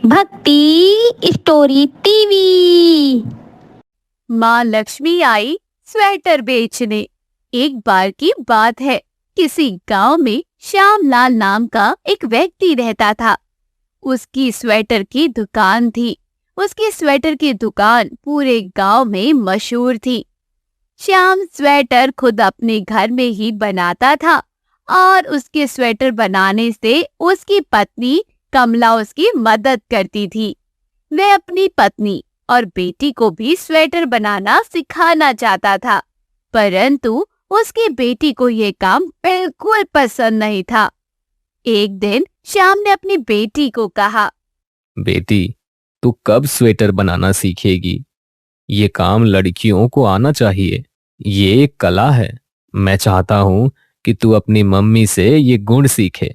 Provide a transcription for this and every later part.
भक्ति story TV. माँ लक्ष्मी आई sweater बेचने। एक बार की बात है, किसी गांव में श्यामलाल नाम का एक व्यक्ति रहता था। उसकी स्वेटर की दुकान थी। उसकी स्वेटर की दुकान पूरे गांव में मशहूर थी। श्याम स्वेटर खुद अपने घर में ही बनाता था और उसके स्वेटर बनाने से उसकी पत्नी कमला उसकी मदद करती थी। वह अपनी पत्नी और बेटी को भी स्वेटर बनाना सिखाना चाहता था, परंतु उसकी बेटी को ये काम बिल्कुल पसंद नहीं था। एक दिन श्याम ने अपनी बेटी को कहा, बेटी, तू कब स्वेटर बनाना सीखेगी? ये काम लड़कियों को आना चाहिए। ये एक कला है। मैं चाहता हूँ कि तू अपनी मम्मी से ये गुण सीखे।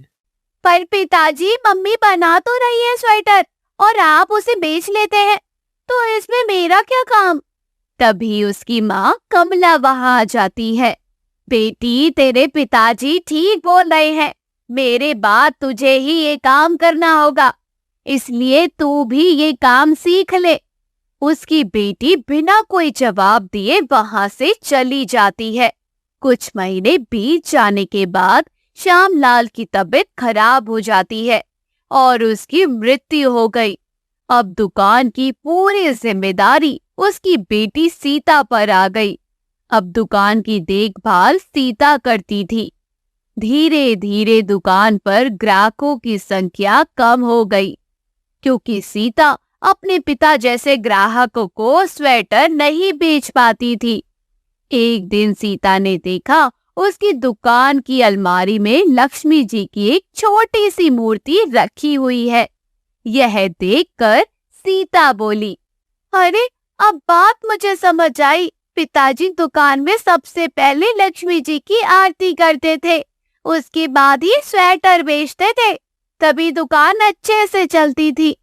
पर पिताजी, मम्मी बना तो रही है स्वेटर और आप उसे बेच लेते हैं, तो इसमें मेरा क्या काम? तभी उसकी माँ कमला वहाँ आ जाती है। बेटी, तेरे पिताजी ठीक बोल रहे हैं। मेरे बाद तुझे ही ये काम करना होगा, इसलिए तू भी ये काम सीख ले। उसकी बेटी बिना कोई जवाब दिए वहाँ से चली जाती है। कुछ महीने बीत जाने के बाद श्यामलाल की तबीयत खराब हो जाती है और उसकी मृत्यु हो गई। अब दुकान की पूरी जिम्मेदारी उसकी बेटी सीता पर आ गई। अब दुकान की देखभाल सीता करती थी। धीरे धीरे दुकान पर ग्राहकों की संख्या कम हो गई, क्योंकि सीता अपने पिता जैसे ग्राहकों को स्वेटर नहीं बेच पाती थी। एक दिन सीता ने देखा उसकी दुकान की अलमारी में लक्ष्मी जी की एक छोटी सी मूर्ति रखी हुई है। यह देखकर सीता बोली, अरे, अब बात मुझे समझ आई। पिताजी दुकान में सबसे पहले लक्ष्मी जी की आरती करते थे, उसके बाद ही स्वेटर बेचते थे, तभी दुकान अच्छे से चलती थी।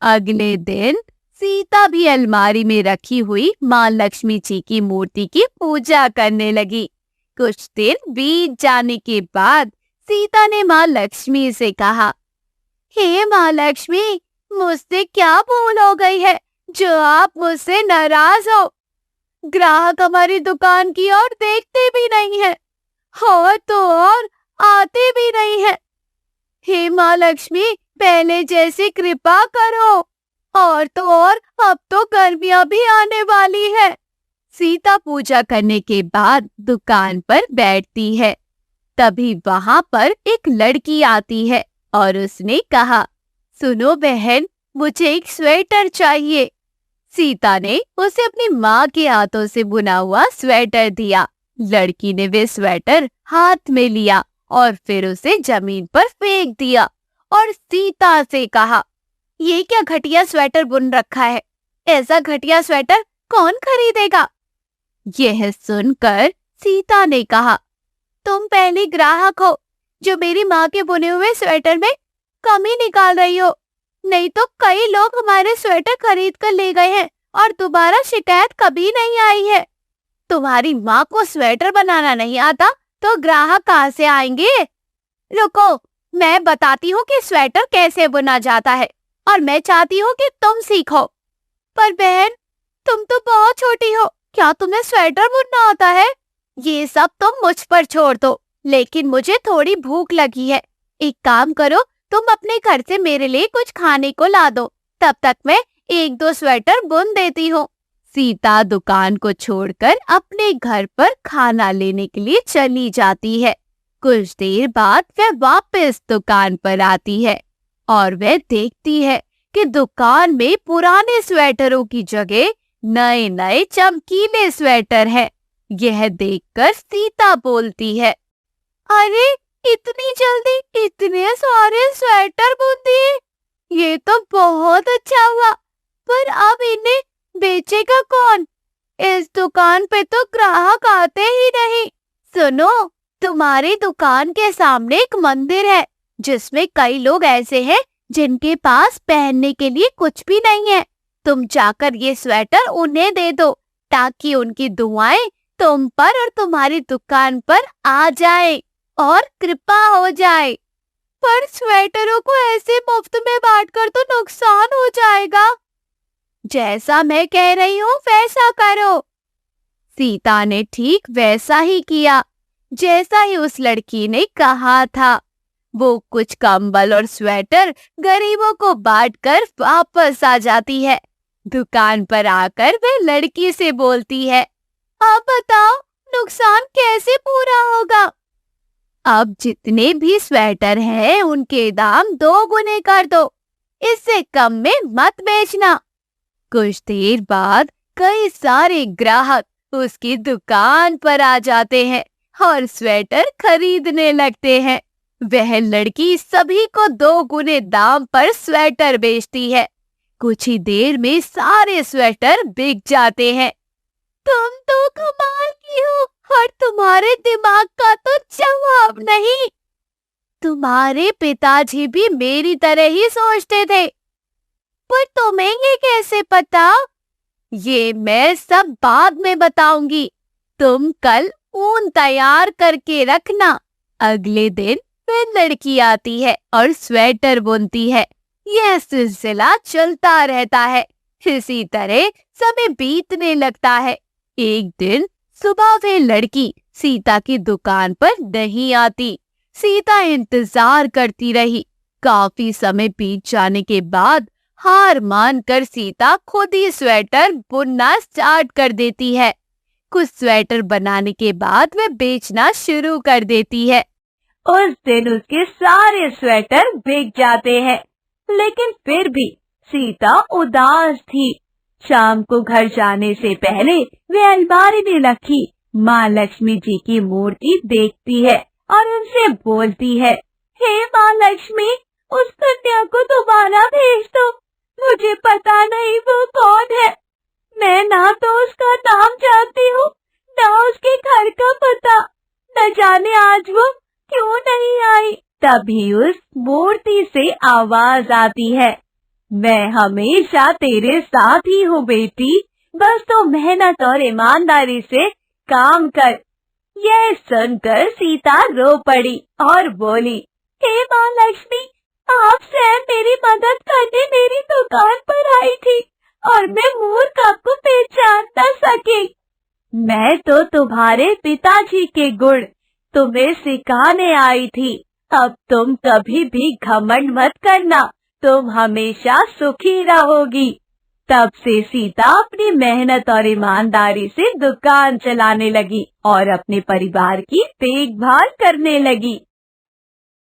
अगले दिन सीता भी अलमारी में रखी हुई माँ लक्ष्मी जी की मूर्ति की पूजा करने लगी। कुछ दिन बीत जाने के बाद सीता ने माँ लक्ष्मी से कहा, हे माँ लक्ष्मी, मुझसे क्या भूल हो गई है जो आप मुझसे नाराज हो? ग्राहक हमारी दुकान की ओर देखते भी नहीं है और तो और आते भी नहीं है। हे माँ लक्ष्मी, पहले जैसी कृपा करो। और तो और अब तो गर्मियां भी आने वाली है। सीता पूजा करने के बाद दुकान पर बैठती है। तभी वहां पर एक लड़की आती है और उसने कहा, सुनो बहन, मुझे एक स्वेटर चाहिए। सीता ने उसे अपनी माँ के हाथों से बुना हुआ स्वेटर दिया। लड़की ने वे स्वेटर हाथ में लिया और फिर उसे जमीन पर फेंक दिया और सीता से कहा, ये क्या घटिया स्वेटर बुन रखा है? ऐसा घटिया स्वेटर कौन खरीदेगा? यह सुनकर सीता ने कहा, तुम पहली ग्राहक हो जो मेरी माँ के बुने हुए स्वेटर में कमी निकाल रही हो। नहीं तो कई लोग हमारे स्वेटर खरीद कर ले गए हैं और दोबारा शिकायत कभी नहीं आई है। तुम्हारी माँ को स्वेटर बनाना नहीं आता तो ग्राहक कहाँ से आएंगे? रुको, मैं बताती हूँ कि स्वेटर कैसे बुना जाता है और मैं चाहती हूँ कि तुम सीखो। पर बहन, तुम तो बहुत छोटी हो, क्या तुम्हें स्वेटर बुनना आता है? ये सब तुम मुझ पर छोड़ दो, लेकिन मुझे थोड़ी भूख लगी है। एक काम करो, तुम अपने घर से मेरे लिए कुछ खाने को ला दो, तब तक मैं एक दो स्वेटर बुन देती हूँ। सीता दुकान को छोड़कर अपने घर पर खाना लेने के लिए चली जाती है। कुछ देर बाद वह वापस दुकान पर आती है और वह देखती है कि दुकान में पुराने स्वेटरों की जगह नए नए चमकीले स्वेटर हैं। यह देखकर सीता बोलती है, अरे, इतनी जल्दी इतने सारे स्वेटर बुन दिए, ये तो बहुत अच्छा हुआ। पर अब इन्हें बेचेगा कौन? इस दुकान पे तो ग्राहक आते ही नहीं। सुनो, तुम्हारी दुकान के सामने एक मंदिर है जिसमें कई लोग ऐसे हैं जिनके पास पहनने के लिए कुछ भी नहीं है। तुम जाकर ये स्वेटर उन्हें दे दो ताकि उनकी दुआएं तुम पर और तुम्हारी दुकान पर आ जाए और कृपा हो जाए। पर स्वेटरों को ऐसे मुफ्त में बांटकर तो नुकसान हो जाएगा। जैसा मैं कह रही हूँ वैसा करो। सीता ने ठीक वैसा ही किया जैसा ही उस लड़की ने कहा था। वो कुछ कंबल और स्वेटर गरीबों को बांटकर वापस आ जाती है। दुकान पर आकर वे लड़की से बोलती है, अब बताओ नुकसान कैसे पूरा होगा? अब जितने भी स्वेटर हैं उनके दाम 2 गुने कर दो, इससे कम में मत बेचना। कुछ देर बाद कई सारे ग्राहक उसकी दुकान पर आ जाते हैं और स्वेटर खरीदने लगते हैं। वह लड़की सभी को 2 गुने दाम पर स्वेटर बेचती है। कुछ ही देर में सारे स्वेटर बिक जाते हैं। तुम तो कमाल की हो और तुम्हारे दिमाग का तो जवाब नहीं। तुम्हारे पिताजी भी मेरी तरह ही सोचते थे। पर तुम्हें ये कैसे पता? ये मैं सब बाद में बताऊंगी। तुम कल ऊन तैयार करके रखना। अगले दिन वह लड़की आती है और स्वेटर बुनती है। यह सिलसिला चलता रहता है। इसी तरह समय बीतने लगता है। एक दिन सुबह वह लड़की सीता की दुकान पर नहीं आती। सीता इंतजार करती रही। काफी समय बीत जाने के बाद हार मानकर सीता खुद ही स्वेटर बुनना स्टार्ट कर देती है। कुछ स्वेटर बनाने के बाद वह बेचना शुरू कर देती है। उस दिन उसके सारे स्वेटर बिक जाते हैं, लेकिन फिर भी सीता उदास थी। शाम को घर जाने से पहले वे अलमारी में रखी माँ लक्ष्मी जी की मूर्ति देखती है और उनसे बोलती है, हे माँ लक्ष्मी, उस कन्या को दोबारा भेज दो। मुझे पता नहीं वो कौन है। मैं ना तो उसका नाम जानती हूँ, ना उसके घर का पता। न जाने आज वो क्यों नहीं आई। तभी उस मूर्ति से आवाज आती है, मैं हमेशा तेरे साथ ही हूँ बेटी, बस तो मेहनत और ईमानदारी से काम कर। यह सुनकर सीता रो पड़ी और बोली, हे माँ लक्ष्मी, आप स्वयं मेरी मदद करने मेरी दुकान पर आई थी और मैं मूर्ख आपको पहचान न सकी। मैं तो तुम्हारे पिताजी के गुण तुम्हें सिखाने आई थी। अब तुम कभी भी घमंड मत करना, तुम हमेशा सुखी रहोगी। तब से सीता अपनी मेहनत और ईमानदारी से दुकान चलाने लगी और अपने परिवार की देखभाल करने लगी।